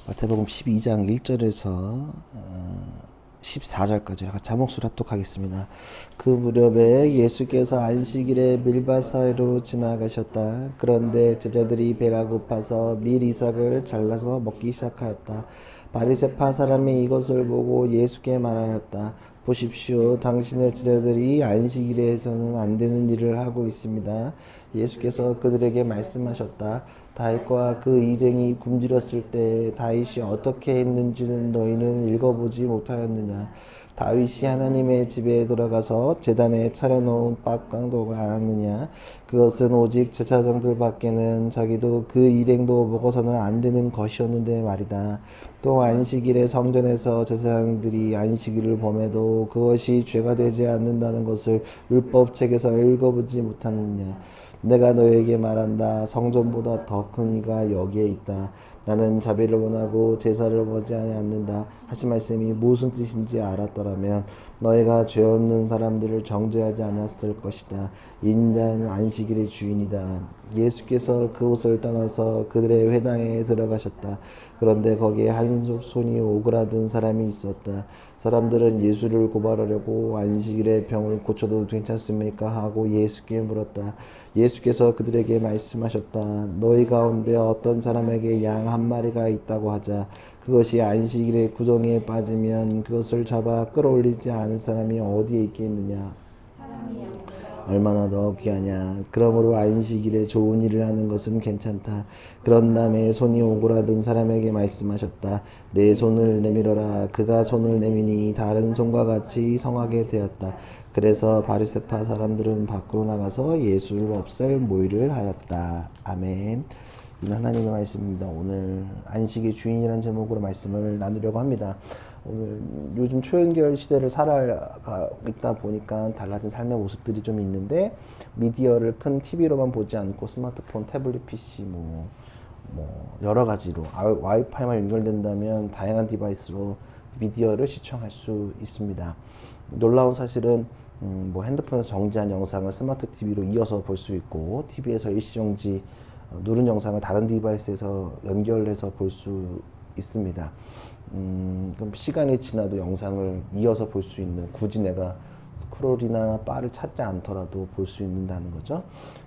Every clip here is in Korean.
마태복음 12장 1절에서 14절까지 같이 한 목소리 합독하겠습니다. 그 무렵에 예수께서 안식일에 밀밭 사이로 지나가셨다. 그런데 제자들이 배가 고파서 밀 이삭을 잘라서 먹기 시작하였다. 바리새파 사람이 이것을 보고 예수께 말하였다. 보십시오. 당신의 제자들이 안식일에 해서는 안 되는 일을 하고 있습니다. 예수께서 그들에게 말씀하셨다. 다윗과 그 일행이 굶주렸을 때 다윗이 어떻게 했는지는 너희는 읽어보지 못하였느냐. 다윗이 하나님의 집에 들어가서 제단에 차려놓은 빡강도가 않았느냐. 그것은 오직 제사장들밖에는 자기도 그 일행도 먹어서는 안 되는 것이었는데 말이다. 또 안식일에 성전에서 제사장들이 안식일을 범해도 그것이 죄가 되지 않는다는 것을 율법책에서 읽어보지 못하느냐. 내가 너에게 말한다. 성전보다 더 큰 이가 여기에 있다. 나는 자비를 원하고 제사를 원하지 않는다 하신 말씀이 무슨 뜻인지 알았더라면 너희가 죄 없는 사람들을 정죄하지 않았을 것이다. 인자는 안식일의 주인이다. 예수께서 그곳을 떠나서 그들의 회당에 들어가셨다. 그런데 거기에 한쪽 손이 오그라든 사람이 있었다. 사람들은 예수를 고발하려고 안식일에 병을 고쳐도 괜찮습니까? 하고 예수께 물었다. 예수께서 그들에게 말씀하셨다. 너희 가운데 어떤 사람에게 양 한 마리가 있다고 하자. 그것이 안식일의 구덩이에 빠지면 그것을 잡아 끌어올리지 않은 사람이 어디에 있겠느냐. 얼마나 더 귀하냐. 그러므로 안식일에 좋은 일을 하는 것은 괜찮다. 그런 다음에 손이 오그라든 사람에게 말씀하셨다. 내 손을 내밀어라. 그가 손을 내미니 다른 손과 같이 성하게 되었다. 그래서 바리새파 사람들은 밖으로 나가서 예수를 없앨 모의를 하였다. 아멘. 이는 하나님의 말씀입니다. 오늘 안식의 주인이라는 제목으로 말씀을 나누려고 합니다. 오늘 요즘 초연결 시대를 살아가고 있다 보니까 달라진 삶의 모습들이 좀 있는데 미디어를 큰 TV로만 보지 않고 스마트폰, 태블릿 PC 여러 가지로 와이파이만 연결된다면 다양한 디바이스로 미디어를 시청할 수 있습니다. 놀라운 사실은 핸드폰에서 정지한 영상을 스마트 TV로 이어서 볼 수 있고 TV에서 일시정지 누른 영상을 다른 디바이스에서 연결해서 볼 수 있습니다. 그럼 시간이 지나도 영상을 이어서 볼 수 있는, 굳이 내가 스크롤이나 바를 찾지 않더라도 볼 수 있는다는 거죠.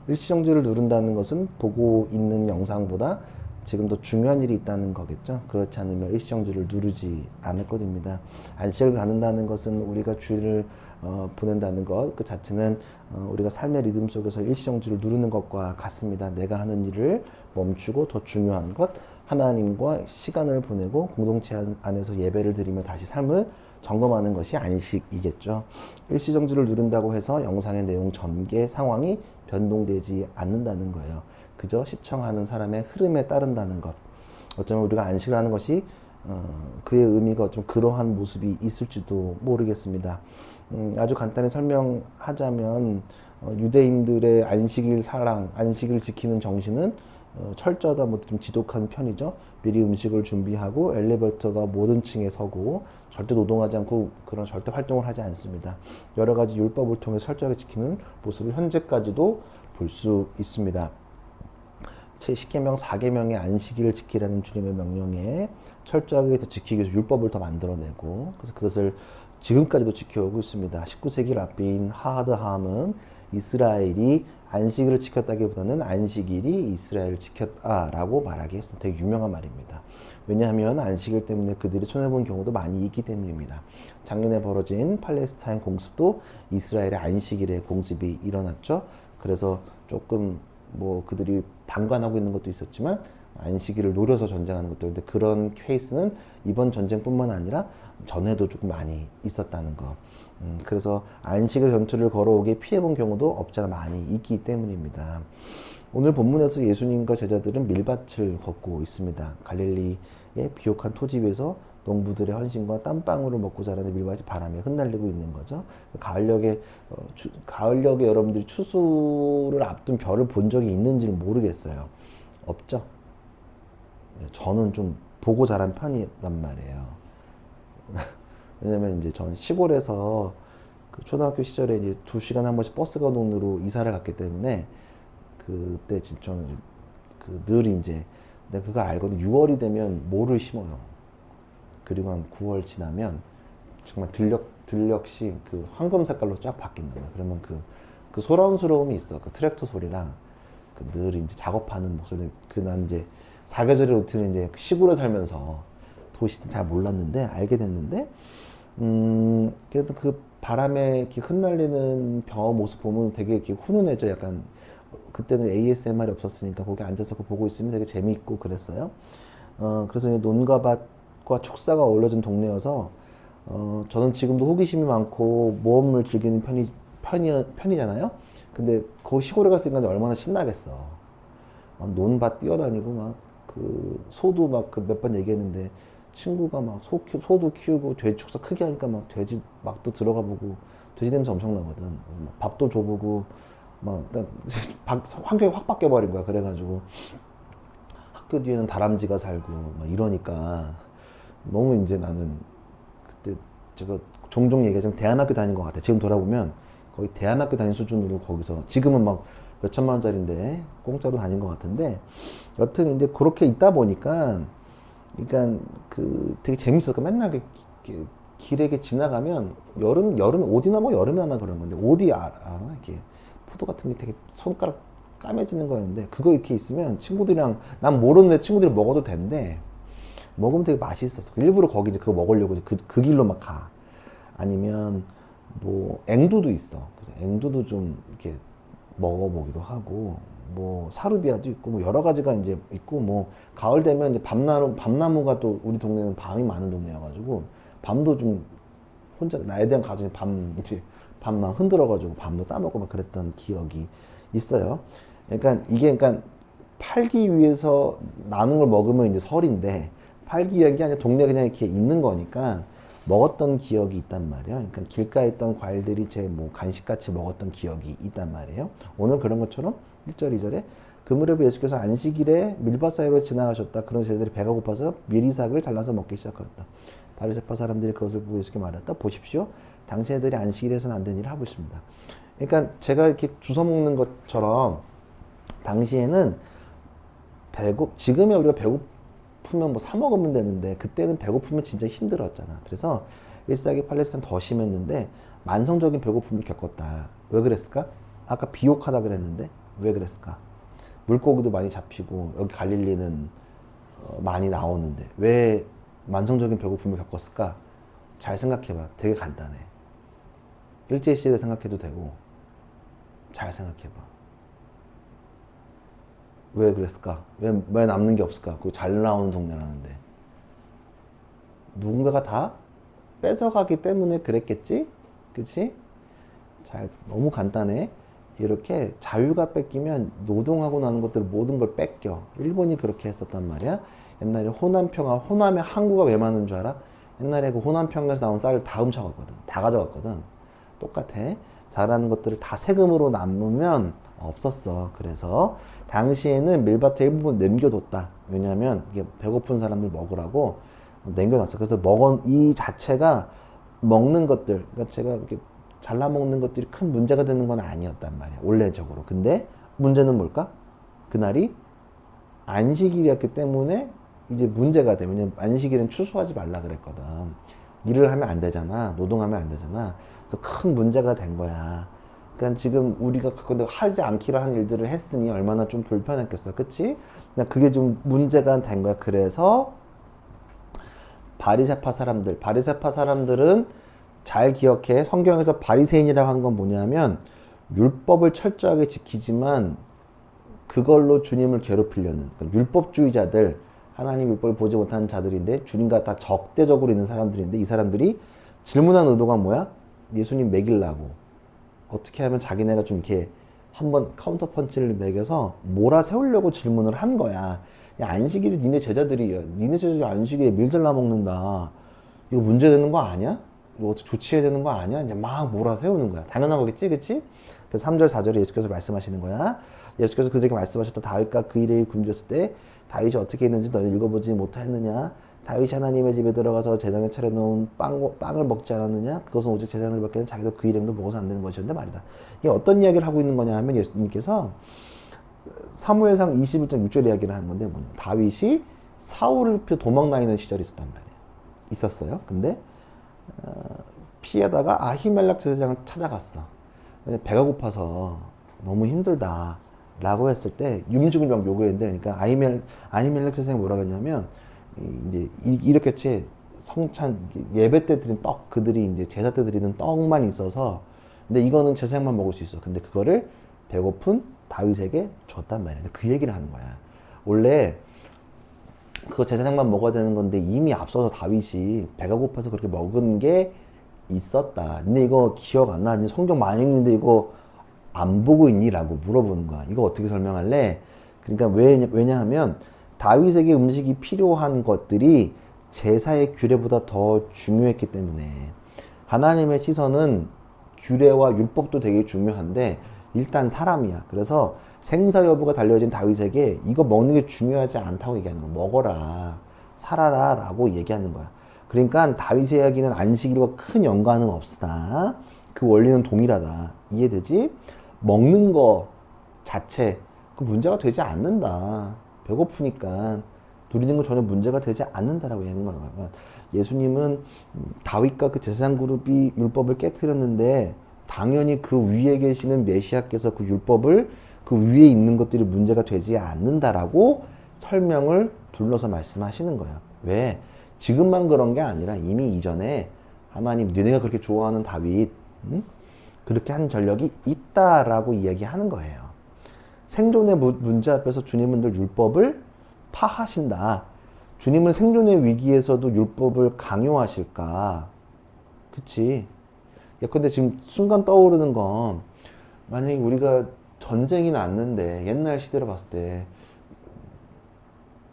일시정지를 누른다는 것은 보고 있는 영상보다 지금 더 중요한 일이 있다는 거겠죠. 그렇지 않으면 일시정지를 누르지 않을 것입니다. 안식을 갖는다는 것은 우리가 주일을 보낸다는 것 그 자체는 우리가 삶의 리듬 속에서 일시정지를 누르는 것과 같습니다. 내가 하는 일을 멈추고 더 중요한 것, 하나님과 시간을 보내고 공동체 안에서 예배를 드리며 다시 삶을 점검하는 것이 안식이겠죠. 일시정지를 누른다고 해서 영상의 내용 전개 상황이 변동되지 않는다는 거예요. 그저 시청하는 사람의 흐름에 따른다는 것. 어쩌면 우리가 안식을 하는 것이 그의 의미가 좀 그러한 모습이 있을지도 모르겠습니다. 아주 간단히 설명하자면 유대인들의 안식일 사랑, 안식일을 지키는 정신은 철저하다 좀 지독한 편이죠. 미리 음식을 준비하고 엘리베이터가 모든 층에 서고 절대 노동하지 않고 그런 절대 활동을 하지 않습니다. 여러 가지 율법을 통해 철저하게 지키는 모습을 현재까지도 볼 수 있습니다. 제10계명 4계명의 안식일을 지키라는 주님의 명령에 철저하게 더 지키기 위해서 율법을 더 만들어내고 그래서 그것을 지금까지도 지켜오고 있습니다. 19세기 랍비인 하하드함은 이스라엘이 안식일을 지켰다기보다는 안식일이 이스라엘을 지켰다라고 말하기 했습니다. 되게 유명한 말입니다. 왜냐하면 안식일 때문에 그들이 손해본 경우도 많이 있기 때문입니다. 작년에 벌어진 팔레스타인 공습도 이스라엘의 안식일에 공습이 일어났죠. 그래서 조금 그들이 방관하고 있는 것도 있었지만 안식일을 노려서 전쟁하는 것도 있는데 그런 케이스는 이번 전쟁뿐만 아니라 전에도 조금 많이 있었다는 거. 그래서 안식일 전투를 걸어오게 피해본 경우도 없지 않아 많이 있기 때문입니다. 오늘 본문에서 예수님과 제자들은 밀밭을 걷고 있습니다. 갈릴리의 비옥한 토지 위에서 농부들의 헌신과 땀방울을 먹고 자라는 밀밭이 바람에 흩날리고 있는 거죠. 가을녘에 여러분들이 추수를 앞둔 별을 본 적이 있는지는 모르겠어요. 없죠? 네, 저는 좀 보고 자란 편이란 말이에요. 왜냐면 이제 저는 시골에서 그 초등학교 시절에 이제 2시간에 한 번씩 버스 가동으로 이사를 갔기 때문에 그때 진짜 늘 이제 근데 그걸 알거든. 6월이 되면 모를 심어요. 그리고 한 9월 지나면 정말 들녘이 그 황금 색깔로 쫙 바뀐다. 그러면 그 소란스러움이 있어. 그 트랙터 소리랑 그 늘 이제 작업하는 목소리. 난 이제 사계절의 루틴을 이제 시골에 살면서 도시는 잘 몰랐는데 알게 됐는데, 그래도 그 바람에 이렇게 흩날리는 벼 모습 보면 되게 이렇게 훈훈해져. 약간 그때는 ASMR이 없었으니까 거기 앉아서 그거 보고 있으면 되게 재미있고 그랬어요. 그래서 논과 밭과 축사가 어우러진 동네여서 저는 지금도 호기심이 많고 모험을 즐기는 편이잖아요. 근데 거기 시골에 갔으니까 얼마나 신나겠어. 논밭 뛰어다니고 막 그 소도 막 그 몇 번 얘기했는데 친구가 막 소도 키우고 돼지 축사 크게 하니까 막 돼지 막도 들어가 보고 돼지 냄새 엄청 나거든. 막 밥도 줘보고 막 환경이 확 바뀌어 버린 거야. 그래가지고 학교 뒤에는 다람쥐가 살고 막 이러니까 너무 이제 나는 그때 제가 종종 얘기하자면 대안학교 다닌 것 같아. 지금 돌아보면 거의 대안학교 다닌 수준으로 거기서 지금은 막 몇천만 원짜리인데 공짜로 다닌 것 같은데 여튼 이제 그렇게 있다 보니까 그러니까 그 되게 재밌었어. 맨날 길에 지나가면 여름 옷이나 뭐 여름에 하나 그런 건데 옷이 알아? 이렇게 포도 같은 게 되게 손가락 까매지는 거였는데 그거 이렇게 있으면 친구들이랑 난 모르는데 친구들이 먹어도 된대. 먹으면 되게 맛있었어. 일부러 거기 이제 그거 먹으려고 이제 그 길로 막 가. 아니면 뭐 앵두도 있어. 그래서 앵두도 좀 이렇게 먹어보기도 하고 뭐 사루비아도 있고 뭐 여러 가지가 이제 있고 뭐 가을 되면 이제 밤나무가 또 우리 동네는 밤이 많은 동네여가지고 밤도 좀 혼자 나에 대한 가정이 밤막 흔들어가지고 밤도 따먹고 막 그랬던 기억이 있어요. 그러니까 팔기 위해서 나눈 걸 먹으면 이제 설인데 팔기 위한 게 아니라 동네 그냥 이렇게 있는 거니까 먹었던 기억이 있단 말이에요. 그러니까 길가에 있던 과일들이 제 뭐 간식같이 먹었던 기억이 있단 말이에요. 오늘 그런 것처럼 1절, 2절에 그 무렵에 예수께서 안식일에 밀밭 사이로 지나가셨다. 그런 제자들이 배가 고파서 미리삭을 잘라서 먹기 시작하였다. 바리새파 사람들이 그것을 보고 예수께 말했다. 보십시오. 당신들이 안식일에서는 안 되는 일을 하고 있습니다. 그러니까 제가 이렇게 주워 먹는 것처럼 당시에는 지금에 우리가 배고프면 뭐 사 먹으면 되는데 그때는 배고프면 진짜 힘들었잖아. 그래서 1세기 팔레스타인 더 심했는데 만성적인 배고픔을 겪었다. 왜 그랬을까? 아까 비옥하다 그랬는데 왜 그랬을까? 물고기도 많이 잡히고 여기 갈릴리는 많이 나오는데 왜 만성적인 배고픔을 겪었을까? 잘 생각해봐. 되게 간단해. 일제시대를 생각해도 되고 잘 생각해봐. 왜 그랬을까? 왜 남는 게 없을까? 그 잘 나오는 동네라는데 누군가가 다 뺏어가기 때문에 그랬겠지? 그치? 너무 간단해. 이렇게 자유가 뺏기면 노동하고 나는 것들 모든 걸 뺏겨. 일본이 그렇게 했었단 말이야. 옛날에 호남에 항구가 왜 많은 줄 알아? 옛날에 그 호남평야에서 나온 쌀을 다 훔쳐갔거든. 다 가져갔거든. 똑같아. 잘하는 것들을 다 세금으로 남으면 없었어. 그래서 당시에는 밀밭에 일부분 남겨뒀다. 왜냐면 이게 배고픈 사람들 먹으라고 남겨놨어. 그래서 이 자체가 먹는 것들, 그러니까 제가 이렇게 잘라 먹는 것들이 큰 문제가 되는 건 아니었단 말이야. 원래적으로. 근데 문제는 뭘까? 그날이 안식일이었기 때문에 이제 문제가 돼. 왜냐면 안식일은 추수하지 말라 그랬거든. 일을 하면 안 되잖아. 노동하면 안 되잖아. 그래서 큰 문제가 된 거야. 그러니까 지금 우리가 하지 않기로 한 일들을 했으니 얼마나 좀 불편했겠어. 그치? 그러니까 그게 좀 문제가 된 거야. 그래서 바리새파 사람들은 잘 기억해. 성경에서 바리새인이라고 하는 건 뭐냐면 율법을 철저하게 지키지만 그걸로 주님을 괴롭히려는 그러니까 율법주의자들, 하나님 율법을 보지 못하는 자들인데 주님과 다 적대적으로 있는 사람들인데 이 사람들이 질문한 의도가 뭐야? 예수님 먹이려고. 어떻게 하면 자기네가 좀 이렇게 한번 카운터 펀치를 매겨서 몰아세우려고 질문을 한 거야. 야, 안식일이 니네 제자들이 안식일에 밀 잘라 먹는다. 이거 문제되는 거 아니야? 이거 어떻게 조치해야 되는 거 아니야? 이제 막 몰아세우는 거야. 당연한 거겠지, 그치? 그래서 3절, 4절에 예수께서 말씀하시는 거야. 예수께서 그들에게 말씀하셨다. 다윗과 그 일에 굶주렸을 때 다윗이 어떻게 했는지 너희는 읽어보지 못하였느냐? 다윗이 하나님의 집에 들어가서 제단에 차려놓은 빵을 먹지 않았느냐? 그것은 오직 제단을 먹게 는 자기도 그 일행도 먹어서 안 되는 것이었는데 말이다. 이게 어떤 이야기를 하고 있는 거냐 하면 예수님께서 사무엘상 21장 6절 이야기를 하는 건데 뭐냐. 다윗이 사울을 피해 도망 다니는 시절이 있었단 말이에요. 있었어요. 근데 피하다가 아히멜렉 제사장을 찾아갔어. 배가 고파서 너무 힘들다 라고 했을 때 음식을 막 요구했는데, 그러니까 아히멜렉 제사장이 뭐라고 했냐면 이제 이렇게 성찬 예배 때 드린 떡, 그들이 이제 제사 때 드리는 떡만 있어서, 근데 이거는 제사장만 먹을 수 있어. 근데 그거를 배고픈 다윗에게 줬단 말이야. 그 얘기를 하는 거야. 원래 그거 제사장만 먹어야 되는 건데 이미 앞서서 다윗이 배가 고파서 그렇게 먹은 게 있었다. 근데 이거 기억 안 나? 성경 많이 읽는데 이거 안 보고 있니? 라고 물어보는 거야. 이거 어떻게 설명할래? 그러니까 왜냐하면 다윗에게 음식이 필요한 것들이 제사의 규례보다 더 중요했기 때문에. 하나님의 시선은 규례와 율법도 되게 중요한데 일단 사람이야. 그래서 생사 여부가 달려진 다윗에게 이거 먹는 게 중요하지 않다고 얘기하는 거야. 먹어라, 살아라 라고 얘기하는 거야. 그러니까 다윗의 이야기는 안식일과 큰 연관은 없으나 그 원리는 동일하다. 이해되지? 먹는 거 자체 그 문제가 되지 않는다. 배고프니까 누리는 건 전혀 문제가 되지 않는다라고 얘기하는 거야. 예수님은 다윗과 그 제사장 그룹이 율법을 깨트렸는데 당연히 그 위에 계시는 메시아께서 그 율법을 그 위에 있는 것들이 문제가 되지 않는다라고 설명을 둘러서 말씀하시는 거예요. 왜? 지금만 그런 게 아니라 이미 이전에 하나님, 너네가 그렇게 좋아하는 다윗, 그렇게 한 전력이 있다라고 이야기하는 거예요. 생존의 문제 앞에서 주님은 늘 율법을 파하신다. 주님은 생존의 위기에서도 율법을 강요하실까? 그치? 근데 지금 순간 떠오르는 건, 만약에 우리가 전쟁이 났는데 옛날 시대로 봤을 때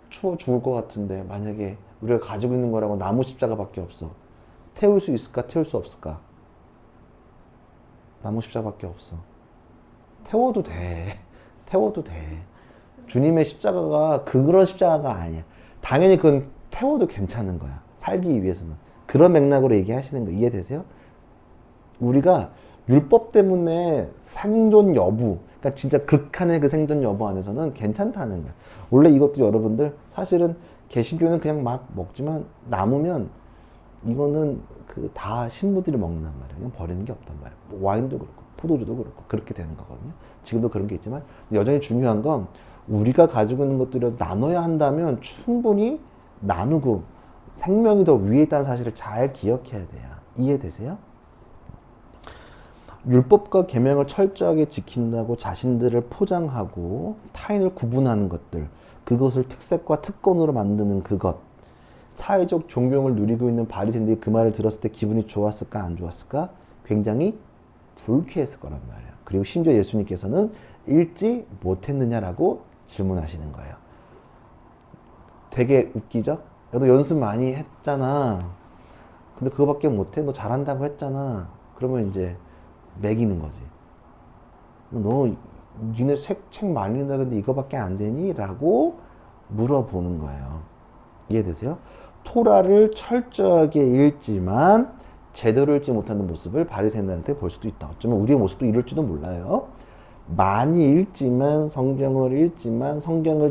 추워 죽을 것 같은데 만약에 우리가 가지고 있는 거라고 나무 십자가밖에 없어. 태울 수 있을까? 태울 수 없을까? 나무 십자가밖에 없어. 태워도 돼. 태워도 돼. 주님의 십자가가 그런 십자가가 아니야. 당연히 그건 태워도 괜찮은 거야. 살기 위해서는. 그런 맥락으로 얘기하시는 거 이해되세요? 우리가 율법 때문에 생존 여부, 그러니까 진짜 극한의 그 생존 여부 안에서는 괜찮다는 거야. 원래 이것도 여러분들 사실은 개신교는 그냥 막 먹지만 남으면 이거는 그 다 신부들이 먹는단 말이야. 그냥 버리는 게 없단 말이야. 뭐 와인도 그렇고 포도주도 그렇고 그렇게 되는 거거든요. 지금도 그런 게 있지만 여전히 중요한 건 우리가 가지고 있는 것들을 나눠야 한다면 충분히 나누고 생명이 더 위에 있다는 사실을 잘 기억해야 돼요. 이해되세요? 율법과 계명을 철저하게 지킨다고 자신들을 포장하고 타인을 구분하는 것들, 그것을 특색과 특권으로 만드는 그것, 사회적 존경을 누리고 있는 바리새인들이 그 말을 들었을 때 기분이 좋았을까 안 좋았을까? 굉장히 불쾌했을 거란 말이에요. 그리고 심지어 예수님께서는 읽지 못했느냐라고 질문하시는 거예요. 되게 웃기죠? 야, 너 연습 많이 했잖아. 근데 그거밖에 못해? 너 잘한다고 했잖아. 그러면 이제 매기는 거지. 너 니네 책 많이 읽는다 근데 이거밖에 안 되니? 라고 물어보는 거예요. 이해되세요? 토라를 철저하게 읽지만 제대로 읽지 못하는 모습을 바리새인들한테 볼 수도 있다. 어쩌면 우리의 모습도 이럴지도 몰라요. 많이 읽지만 성경을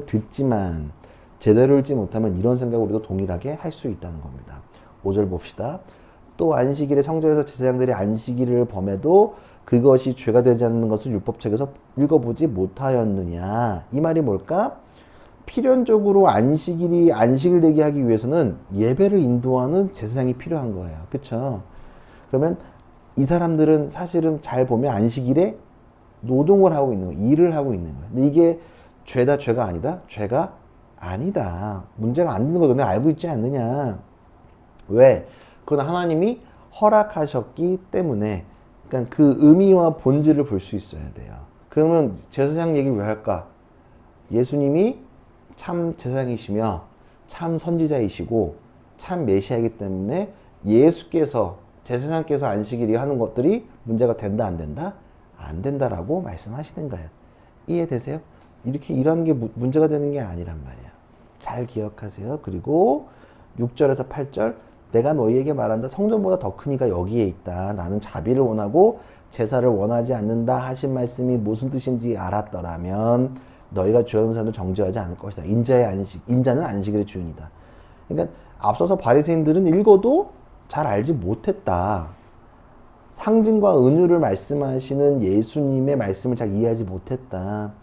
듣지만 제대로 읽지 못하면 이런 생각을 우리도 동일하게 할 수 있다는 겁니다. 5절 봅시다. 또 안식일에 성전에서 제사장들이 안식일을 범해도 그것이 죄가 되지 않는 것을 율법책에서 읽어보지 못하였느냐. 이 말이 뭘까? 필연적으로 안식일 되게 하기 위해서는 예배를 인도하는 제사장이 필요한 거예요. 그쵸? 그러면 이 사람들은 사실은 잘 보면 안식일에 노동을 하고 있는 거예요. 일을 하고 있는 거예요. 근데 이게 죄가 아니다? 죄가 아니다. 문제가 안 되는 거 너네 알고 있지 않느냐. 왜? 그건 하나님이 허락하셨기 때문에. 그러니까 그 의미와 본질을 볼 수 있어야 돼요. 그러면 제사장 얘기를 왜 할까? 예수님이 참 제사장이시며 참 선지자이시고 참 메시아이기 때문에 예수께서 제사장께서 안식일이 하는 것들이 문제가 된다 안 된다? 안 된다라고 말씀하시는 거예요. 이해되세요? 이런 게 문제가 되는 게 아니란 말이야. 잘 기억하세요. 그리고 6절에서 8절 내가 너희에게 말한다. 성전보다 더 큰 이가 여기에 있다. 나는 자비를 원하고 제사를 원하지 않는다 하신 말씀이 무슨 뜻인지 알았더라면 너희가 죄 없는 사람을 정죄하지 않을 것이다. 인자는 안식일의 주인이다. 그러니까 앞서서 바리새인들은 읽어도 잘 알지 못했다. 상징과 은유를 말씀하시는 예수님의 말씀을 잘 이해하지 못했다.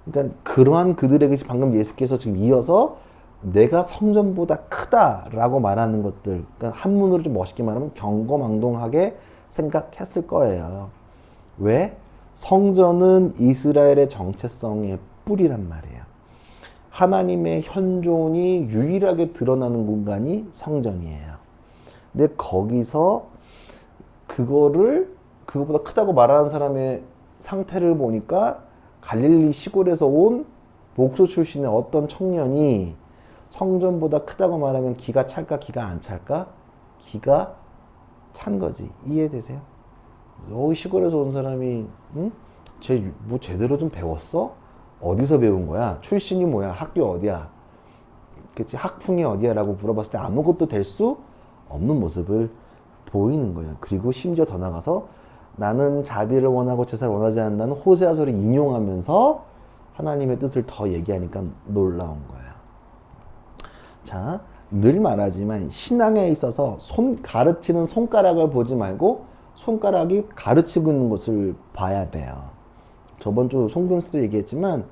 그러니까 그러한 그들에게 방금 예수께서 지금 이어서 내가 성전보다 크다라고 말하는 것들, 그러니까 한문으로 좀 멋있게 말하면 경거망동하게 생각했을 거예요. 왜? 성전은 이스라엘의 정체성의 뿌리란 말이에요. 하나님의 현존이 유일하게 드러나는 공간이 성전이에요. 근데 거기서 그거보다 크다고 말하는 사람의 상태를 보니까 갈릴리 시골에서 온 목소 출신의 어떤 청년이 성전보다 크다고 말하면 기가 찰까 기가 안 찰까? 기가 찬 거지. 이해되세요? 여기 시골에서 온 사람이 뭐 제대로 좀 배웠어? 어디서 배운 거야? 출신이 뭐야? 학교 어디야? 그치? 학풍이 어디야? 라고 물어봤을 때 아무것도 될 수 없는 모습을 보이는 거예요. 그리고 심지어 더 나가서 나는 자비를 원하고 제사를 원하지 않는다는 호세아서를 인용하면서 하나님의 뜻을 더 얘기하니까 놀라운 거예요. 자, 늘 말하지만 신앙에 있어서 가르치는 손가락을 보지 말고 손가락이 가르치고 있는 것을 봐야 돼요. 저번 주 송경수도 얘기했지만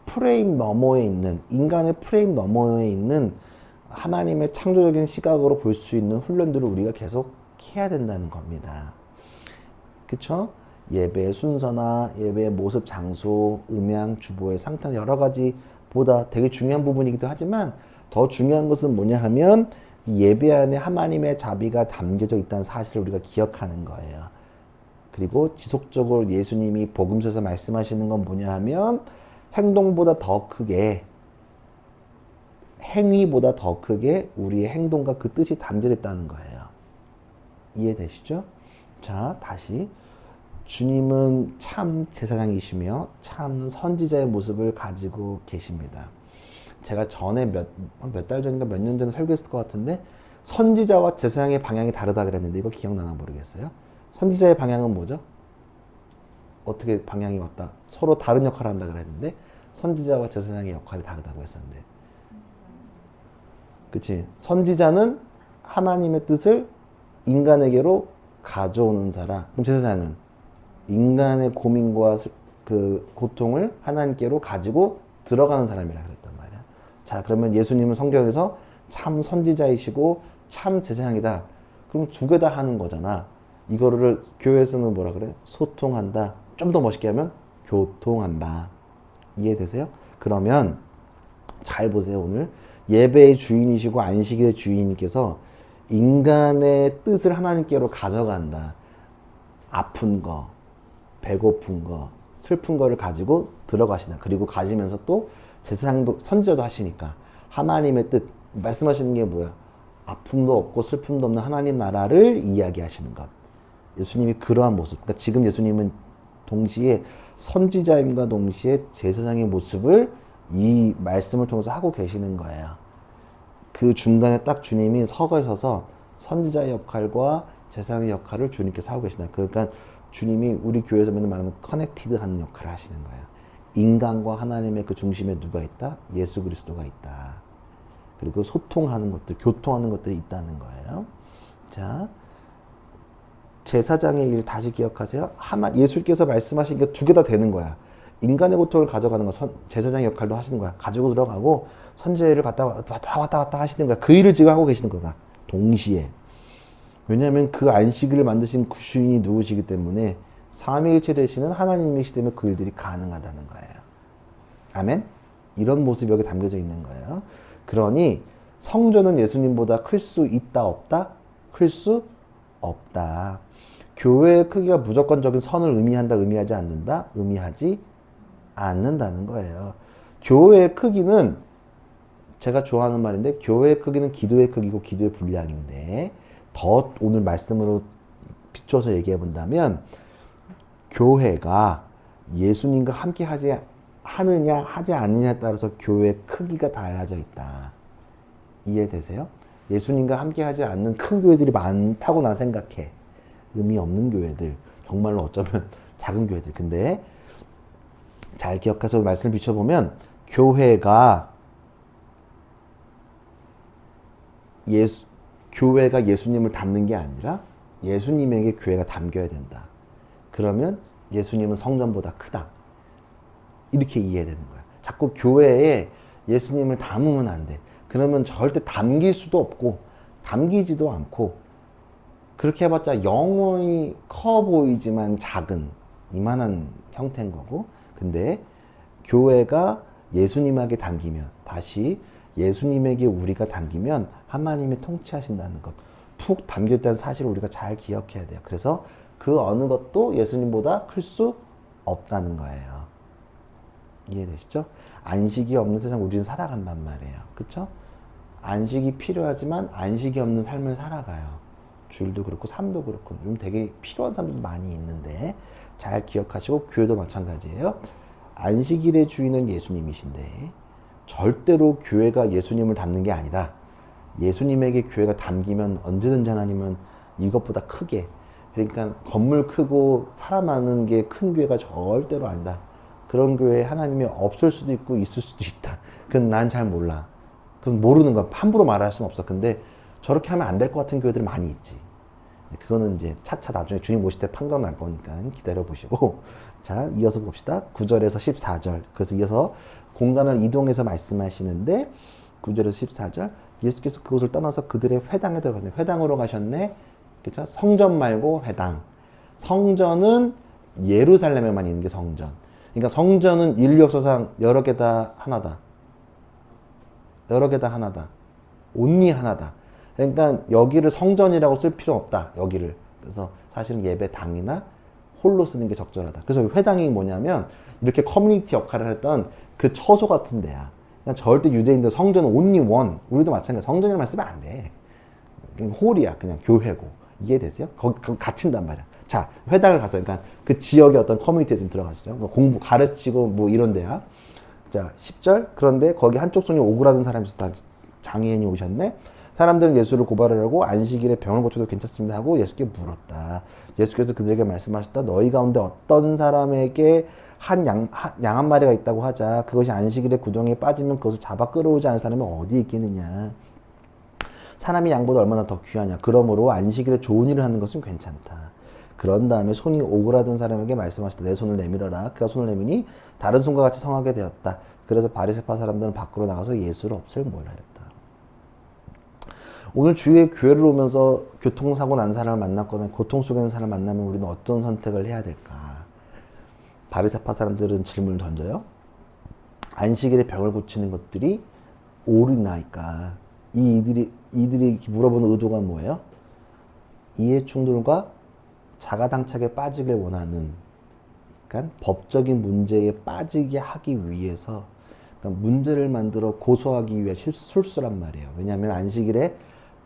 프레임 너머에 있는, 인간의 프레임 너머에 있는 하나님의 창조적인 시각으로 볼 수 있는 훈련들을 우리가 계속 해야 된다는 겁니다. 그쵸? 예배의 순서나 예배의 모습, 장소, 음향, 주보의 상태, 여러 가지보다 되게 중요한 부분이기도 하지만 더 중요한 것은 뭐냐 하면 예배 안에 하나님의 자비가 담겨져 있다는 사실을 우리가 기억하는 거예요. 그리고 지속적으로 예수님이 복음서에서 말씀하시는 건 뭐냐 하면 행동보다 더 크게, 행위보다 더 크게 우리의 행동과 그 뜻이 담겨져 있다는 거예요. 이해되시죠? 자, 다시. 주님은 참 제사장이시며 참 선지자의 모습을 가지고 계십니다. 제가 전에 몇 달 전인가 몇 년 전에 설교했을 것 같은데 선지자와 제사장의 방향이 다르다 그랬는데 이거 기억나나 모르겠어요. 선지자의 방향은 뭐죠? 어떻게 방향이 왔다? 서로 다른 역할을 한다 그랬는데 선지자와 제사장의 역할이 다르다고 했었는데, 그치? 선지자는 하나님의 뜻을 인간에게로 가져오는 사람. 그럼 제사장은 인간의 고민과 그 고통을 하나님께로 가지고 들어가는 사람이라 그랬단 말이야. 자, 그러면 예수님은 성경에서 참 선지자이시고 참 제사장이다. 그럼 두 개 다 하는 거잖아. 이거를 교회에서는 뭐라 그래? 소통한다. 좀 더 멋있게 하면 교통한다. 이해되세요? 그러면 잘 보세요. 오늘 예배의 주인이시고 안식일의 주인님께서 인간의 뜻을 하나님께로 가져간다. 아픈 거, 배고픈 거, 슬픈 거를 가지고 들어가시나. 그리고 가지면서 또 제사장도 선지자도 하시니까 하나님의 뜻, 말씀하시는 게 뭐야? 아픔도 없고 슬픔도 없는 하나님 나라를 이야기하시는 것. 예수님이 그러한 모습. 그러니까 지금 예수님은 동시에 선지자임과 동시에 제사장의 모습을 이 말씀을 통해서 하고 계시는 거예요. 그 중간에 딱 주님이 서 계셔서 선지자의 역할과 제사장의 역할을 주님께서 하고 계신다. 그러니까 주님이 우리 교회에서 맨날 말하는 커넥티드하는 역할을 하시는 거예요. 인간과 하나님의 그 중심에 누가 있다? 예수 그리스도가 있다. 그리고 소통하는 것들, 교통하는 것들이 있다는 거예요. 자, 제사장의 일 다시 기억하세요. 예수께서 말씀하신 게 두 개 다 되는 거야. 인간의 고통을 가져가는 거, 제사장의 역할도 하시는 거야. 가지고 들어가고 선지자의 일을 왔다 갔다 하시는 거야. 그 일을 지금 하고 계시는 거다. 동시에. 왜냐하면 그 안식일을 만드신 그 주인이 누구시기 때문에 삼위일체 되시는 하나님이시기 때문에 그 일들이 가능하다는 거예요. 아멘? 이런 모습이 여기 담겨져 있는 거예요. 그러니 성전은 예수님보다 클 수 있다 없다? 클 수 없다. 교회의 크기가 무조건적인 선을 의미한다 의미하지 않는다? 의미하지 않는다는 거예요. 교회의 크기는 제가 좋아하는 말인데 교회의 크기는 기도의 크기고 기도의 분량인데 더 오늘 말씀으로 비춰서 얘기해 본다면 교회가 예수님과 함께 하느냐 하지 않느냐에 따라서 교회의 크기가 달라져 있다. 이해되세요? 예수님과 함께 하지 않는 큰 교회들이 많다고 난 생각해. 의미 없는 교회들, 정말로 어쩌면 작은 교회들. 근데 잘 기억해서 말씀을 비춰보면 교회가 예수님을 닮는 게 아니라 예수님에게 교회가 담겨야 된다. 그러면 예수님은 성전보다 크다. 이렇게 이해되는 거야. 자꾸 교회에 예수님을 담으면 안 돼. 그러면 절대 담길 수도 없고 담기지도 않고 그렇게 해봤자 영원히 커 보이지만 작은 이만한 형태인 거고 근데 교회가 예수님에게 담기면 다시 예수님에게 우리가 담기면 하나님이 통치하신다는 것 푹 담겨있다는 사실을 우리가 잘 기억해야 돼요. 그래서 그 어느 것도 예수님보다 클 수 없다는 거예요. 이해되시죠? 안식이 없는 세상 우리는 살아간단 말이에요. 그쵸? 안식이 필요하지만 안식이 없는 삶을 살아가요. 주일도 그렇고 삶도 그렇고 좀 되게 필요한 사람들도 많이 있는데 잘 기억하시고 교회도 마찬가지예요. 안식일의 주인은 예수님이신데 절대로 교회가 예수님을 닮는 게 아니다. 예수님에게 교회가 담기면 언제든지 하나님은 이것보다 크게 그러니까 건물 크고 사람 많은 게 큰 교회가 절대로 아니다. 그런 교회에 하나님이 없을 수도 있고 있을 수도 있다. 그건 난 잘 몰라. 그건 모르는 거야. 함부로 말할 수는 없어. 근데 저렇게 하면 안 될 것 같은 교회들이 많이 있지. 그거는 이제 차차 나중에 주님 오실 때 판결 날 거니까 기다려 보시고. 자, 이어서 봅시다. 9절에서 14절. 그래서 이어서 공간을 이동해서 말씀하시는데 9절에서 14절. 예수께서 그곳을 떠나서 그들의 회당에 들어가셨네. 회당으로 가셨네. 그렇죠? 성전 말고 회당. 성전은 예루살렘에만 있는 게 성전. 그러니까 성전은 인류 역사상 여러 개다 하나다. 여러 개다 하나다. 온리 하나다. 그러니까 여기를 성전이라고 쓸 필요 없다. 여기를. 그래서 사실은 예배당이나 홀로 쓰는 게 적절하다. 그래서 회당이 뭐냐면 이렇게 커뮤니티 역할을 했던 그 처소 같은 데야. 그러니까 절대 유대인들 성전은 only one. 우리도 마찬가지야. 성전이라는 말 쓰면 안 돼. 그냥 홀이야. 그냥 교회고. 이해되세요? 거기 갇힌단 말이야. 자, 회당을 가서 그러니까 그 지역의 어떤 커뮤니티에 좀 들어가셨어요. 공부 가르치고 뭐 이런 데야. 자, 10절. 그런데 거기 한쪽 손이 오그라든 사람이 있어. 다 장애인이 오셨네. 사람들은 예수를 고발하려고 안식일에 병을 고쳐도 괜찮습니다 하고 예수께 물었다. 예수께서 그들에게 말씀하셨다. 너희 가운데 어떤 사람에게 양 한 마리가 있다고 하자. 그것이 안식일에 구덩이에 빠지면 그것을 잡아 끌어오지 않은 사람이 어디 있겠느냐. 사람이 양보다 얼마나 더 귀하냐. 그러므로 안식일에 좋은 일을 하는 것은 괜찮다. 그런 다음에 손이 오그라든 사람에게 말씀하셨다. 내 손을 내밀어라. 그가 손을 내미니 다른 손과 같이 성하게 되었다. 그래서 바리새파 사람들은 밖으로 나가서 예수를 없앨 모의를 하였다. 오늘 주위에 교회를 오면서 교통사고 난 사람을 만났거나 고통 속에 있는 사람을 만나면 우리는 어떤 선택을 해야 될까? 바리새파 사람들은 질문을 던져요. 안식일에 병을 고치는 것들이 옳으나이까? 이들이 물어보는 의도가 뭐예요? 이해충돌과 자가당착에 빠지길 원하는, 그러니까 법적인 문제에 빠지게 하기 위해서, 그러니까 문제를 만들어 고소하기 위한 술수란 말이에요. 왜냐하면 안식일에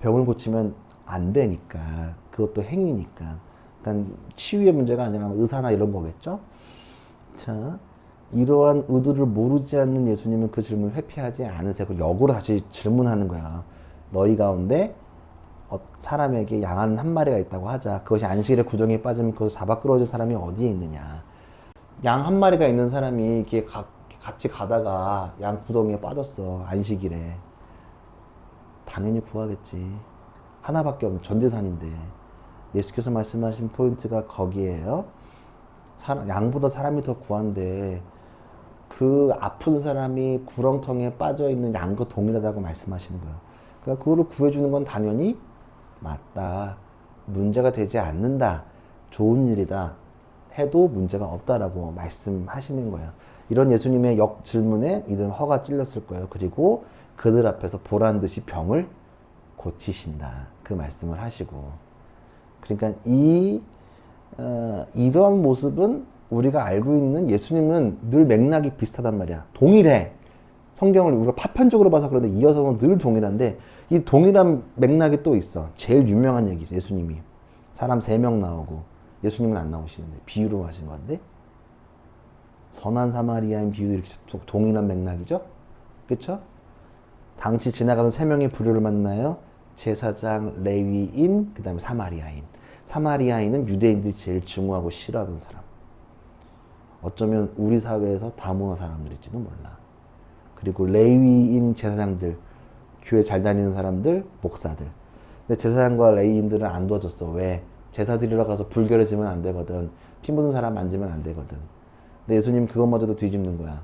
병을 고치면 안 되니까, 그것도 행위니까. 그러니까 치유의 문제가 아니라 의사나 이런 거겠죠. 자, 이러한 의도를 모르지 않는 예수님은 그 질문을 회피하지 않으세요. 역으로 다시 질문하는 거야. 너희 가운데 사람에게 양 한 마리가 있다고 하자. 그것이 안식일에 구덩이에 빠지면 그것을 잡아 끌어올릴 사람이 어디에 있느냐. 양 한 마리가 있는 사람이 이렇게 같이 가다가 양 구덩이에 빠졌어. 안식일에. 당연히 구하겠지. 하나밖에 없는 전 재산인데. 예수께서 말씀하신 포인트가 거기에요. 양보다 사람이 더 구한데 그 아픈 사람이 구렁텅이에 빠져있는 양과 동일하다고 말씀하시는 거예요. 그러니까 그거를 구해주는 건 당연히 맞다. 문제가 되지 않는다. 좋은 일이다. 해도 문제가 없다라고 말씀하시는 거예요. 이런 예수님의 역질문에 이들은 허가 찔렸을 거예요. 그리고 그들 앞에서 보란 듯이 병을 고치신다. 그 말씀을 하시고. 그러니까 이러한 모습은 우리가 알고 있는 예수님은 늘 맥락이 비슷하단 말이야. 동일해. 성경을 우리가 파편적으로 봐서 그런데 이어서 보면 늘 동일한데 이 동일한 맥락이 또 있어. 제일 유명한 얘기 있어. 예수님이. 사람 3명 나오고 예수님은 안 나오시는데 비유로 하신 건데 선한 사마리아인 비유도 이렇게 동일한 맥락이죠. 그쵸? 당시 지나가는 3명의 부류를 만나요. 제사장, 레위인, 그 다음에 사마리아인. 사마리아인은 유대인들이 제일 증오하고 싫어하던 사람. 어쩌면 우리 사회에서 다문화 사람들일지도 몰라. 그리고 레위인 제사장들, 교회 잘 다니는 사람들, 목사들. 근데 제사장과 레위인들은 안 도와줬어. 왜? 제사 드리러 가서 불결해 지면 안 되거든. 피 묻은 사람 만지면 안 되거든. 근데 예수님 그것마저도 뒤집는 거야.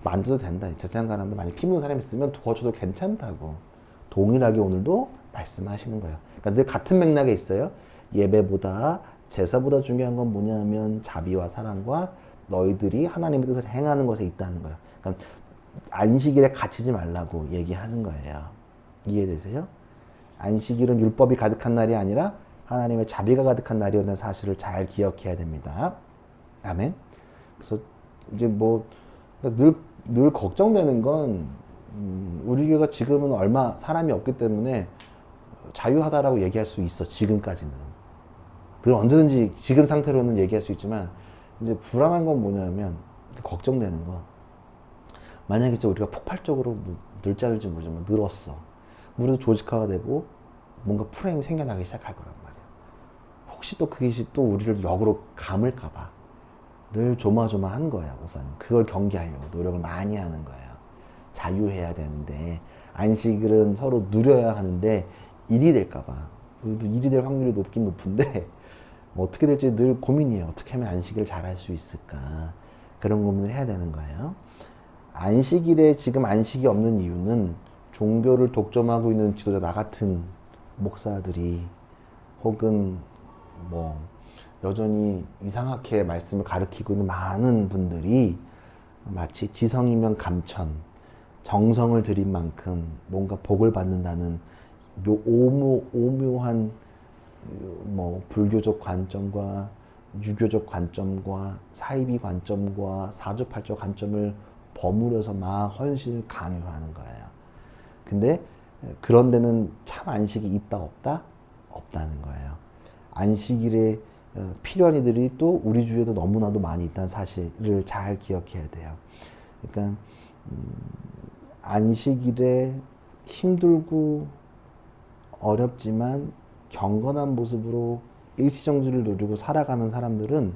만져도 된다. 제사장 가는데 만약 피 묻은 사람이 있으면 도와줘도 괜찮다고. 동일하게 오늘도 말씀하시는 거예요. 그러니까 늘 같은 맥락에 있어요. 예배보다 제사보다 중요한 건 뭐냐면 자비와 사랑과 너희들이 하나님의 뜻을 행하는 것에 있다는 거예요. 그러니까 안식일에 갇히지 말라고 얘기하는 거예요. 이해되세요? 안식일은 율법이 가득한 날이 아니라 하나님의 자비가 가득한 날이었다는 사실을 잘 기억해야 됩니다. 아멘. 그래서 이제 뭐 늘 걱정되는 건 우리 교회가 지금은 얼마 사람이 없기 때문에 자유하다라고 얘기할 수 있어. 지금까지는 늘 언제든지 지금 상태로는 얘기할 수 있지만 이제 불안한 건 뭐냐면 걱정되는 거. 만약에 진짜 우리가 폭발적으로 늘지 않을지 모르지만 늘었어. 우리도 조직화가 되고 뭔가 프레임이 생겨나기 시작할 거란 말이야. 혹시 또 그것이 또 우리를 역으로 감을까봐 늘 조마조마한 거야, 우선. 그걸 경계하려고 노력을 많이 하는 거예요. 자유해야 되는데 안식일은 서로 누려야 하는데 일이 될까봐. 우리도 일이 될 확률이 높긴 높은데 어떻게 될지 늘 고민이에요. 어떻게 하면 안식일을 잘할 수 있을까. 그런 고민을 해야 되는 거예요. 안식일에 지금 안식이 없는 이유는 종교를 독점하고 있는 지도자 나 같은 목사들이 혹은 뭐 여전히 이상하게 말씀을 가르치고 있는 많은 분들이 마치 지성이면 감천, 정성을 들인 만큼 뭔가 복을 받는다는 오묘한 뭐 불교적 관점과 유교적 관점과 사이비 관점과 사주팔조 관점을 버무려서 막 헌신을 강요하는 거예요. 근데 그런 데는 참 안식이 있다 없다? 없다는 거예요. 안식일에 필요한 이들이 또 우리 주위에도 너무나도 많이 있다는 사실을 잘 기억해야 돼요. 그러니까 안식일에 힘들고 어렵지만 경건한 모습으로 일시정지를 누리고 살아가는 사람들은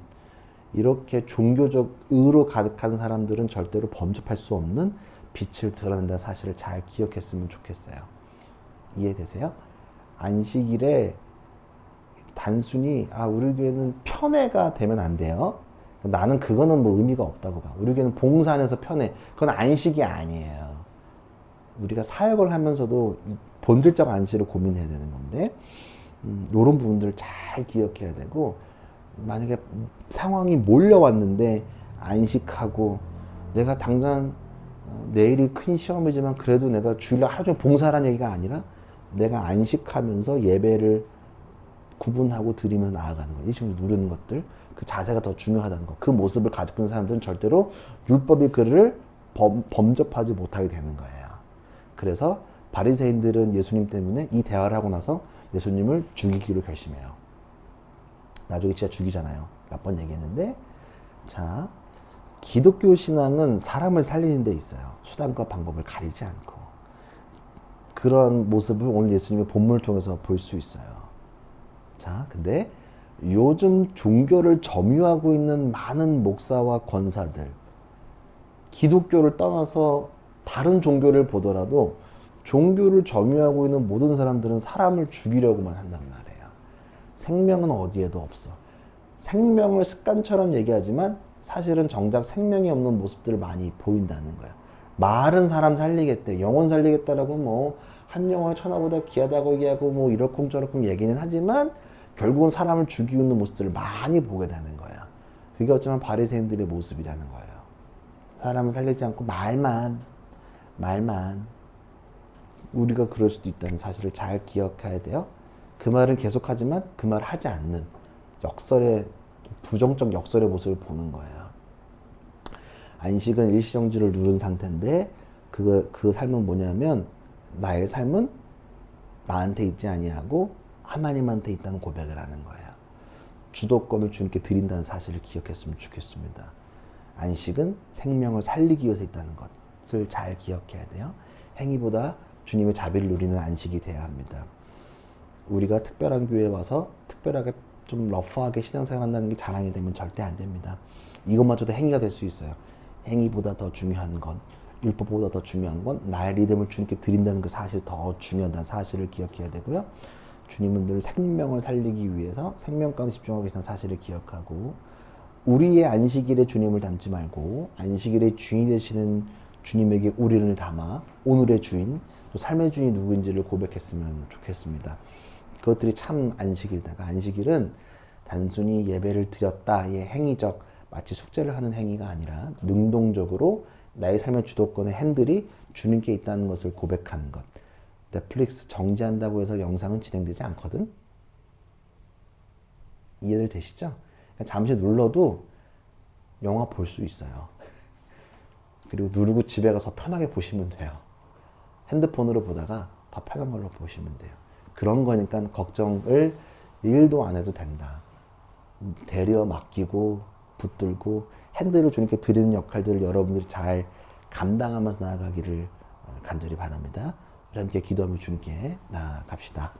이렇게 종교적 의로 가득한 사람들은 절대로 범접할 수 없는 빛을 드러낸다는 사실을 잘 기억했으면 좋겠어요. 이해되세요? 안식일에 단순히 우리 교회는 편애가 되면 안 돼요. 나는 그거는 뭐 의미가 없다고 봐. 우리 교회는 봉사하면서 편애. 그건 안식이 아니에요. 우리가 사역을 하면서도 이 본질적 안식을 고민해야 되는 건데 이런 부분들을 잘 기억해야 되고 만약에 상황이 몰려왔는데 안식하고 내가 당장 내일이 큰 시험이지만 그래도 내가 주일날 하루 종일 봉사하라는 얘기가 아니라 내가 안식하면서 예배를 구분하고 드리면서 나아가는 거. 이 식으로 누르는 것들. 그 자세가 더 중요하다는 거. 그 모습을 가지고 있는 사람들은 절대로 율법이 그를 범접하지 못하게 되는 거예요. 그래서 바리새인들은 예수님 때문에 이 대화를 하고 나서 예수님을 죽이기로 결심해요. 나중에 진짜 죽이잖아요. 몇 번 얘기했는데. 자, 기독교 신앙은 사람을 살리는 데 있어요. 수단과 방법을 가리지 않고. 그런 모습을 오늘 예수님의 본문을 통해서 볼 수 있어요. 자, 근데 요즘 종교를 점유하고 있는 많은 목사와 권사들, 기독교를 떠나서 다른 종교를 보더라도 종교를 점유하고 있는 모든 사람들은 사람을 죽이려고만 한단 말이에요. 생명은 어디에도 없어. 생명을 습관처럼 얘기하지만 사실은 정작 생명이 없는 모습들을 많이 보인다는 거예요. 말은 사람 살리겠대, 영혼 살리겠다라고 뭐 한 영혼의 천하보다 귀하다고 얘기하고 뭐 이러쿵저러쿵 얘기는 하지만 결국은 사람을 죽이고 있는 모습들을 많이 보게 되는 거예요. 그게 어쩌면 바리새인들의 모습이라는 거예요. 사람을 살리지 않고 말만 우리가 그럴 수도 있다는 사실을 잘 기억해야 돼요. 그 말은 계속하지만 그 말을 하지 않는 역설의 부정적 역설의 모습을 보는 거예요. 안식은 일시정지를 누른 상태인데 그 삶은 뭐냐면 나의 삶은 나한테 있지 아니하고 하나님한테 있다는 고백을 하는 거예요. 주도권을 주님께 드린다는 사실을 기억했으면 좋겠습니다. 안식은 생명을 살리기 위해서 있다는 것을 잘 기억해야 돼요. 행위보다 주님의 자비를 누리는 안식이 돼야 합니다. 우리가 특별한 교회에 와서 특별하게 좀 러프하게 신앙생활 한다는 게 자랑이 되면 절대 안 됩니다. 이것마저도 행위가 될 수 있어요. 행위보다 더 중요한 건, 율법보다 더 중요한 건 나의 리듬을 주님께 드린다는 그 사실이 더 중요하다는 사실을 기억해야 되고요. 주님은 늘 생명을 살리기 위해서 생명 가운데 집중하고 계시다는 사실을 기억하고, 우리의 안식일에 주님을 담지 말고 안식일의 주인이 되시는 주님에게 우리를 담아 오늘의 주인, 또 삶의 주인이 누구인지를 고백했으면 좋겠습니다. 그것들이 참 안식일이다. 안식일은 단순히 예배를 드렸다의 행위적, 마치 숙제를 하는 행위가 아니라 능동적으로 나의 삶의 주도권의 핸들이 주님께 있다는 것을 고백하는 것. 넷플릭스 정지한다고 해서 영상은 진행되지 않거든? 이해들 되시죠? 잠시 눌러도 영화 볼 수 있어요. 그리고 누르고 집에 가서 편하게 보시면 돼요. 핸드폰으로 보다가 더 편한 걸로 보시면 돼요. 그런 거니까 걱정을 1도 안 해도 된다. 대려 맡기고 붙들고 핸들을 주님께 드리는 역할들을 여러분들이 잘 감당하면서 나아가기를 간절히 바랍니다. 우리 함께 기도하며 주님께 나아갑시다.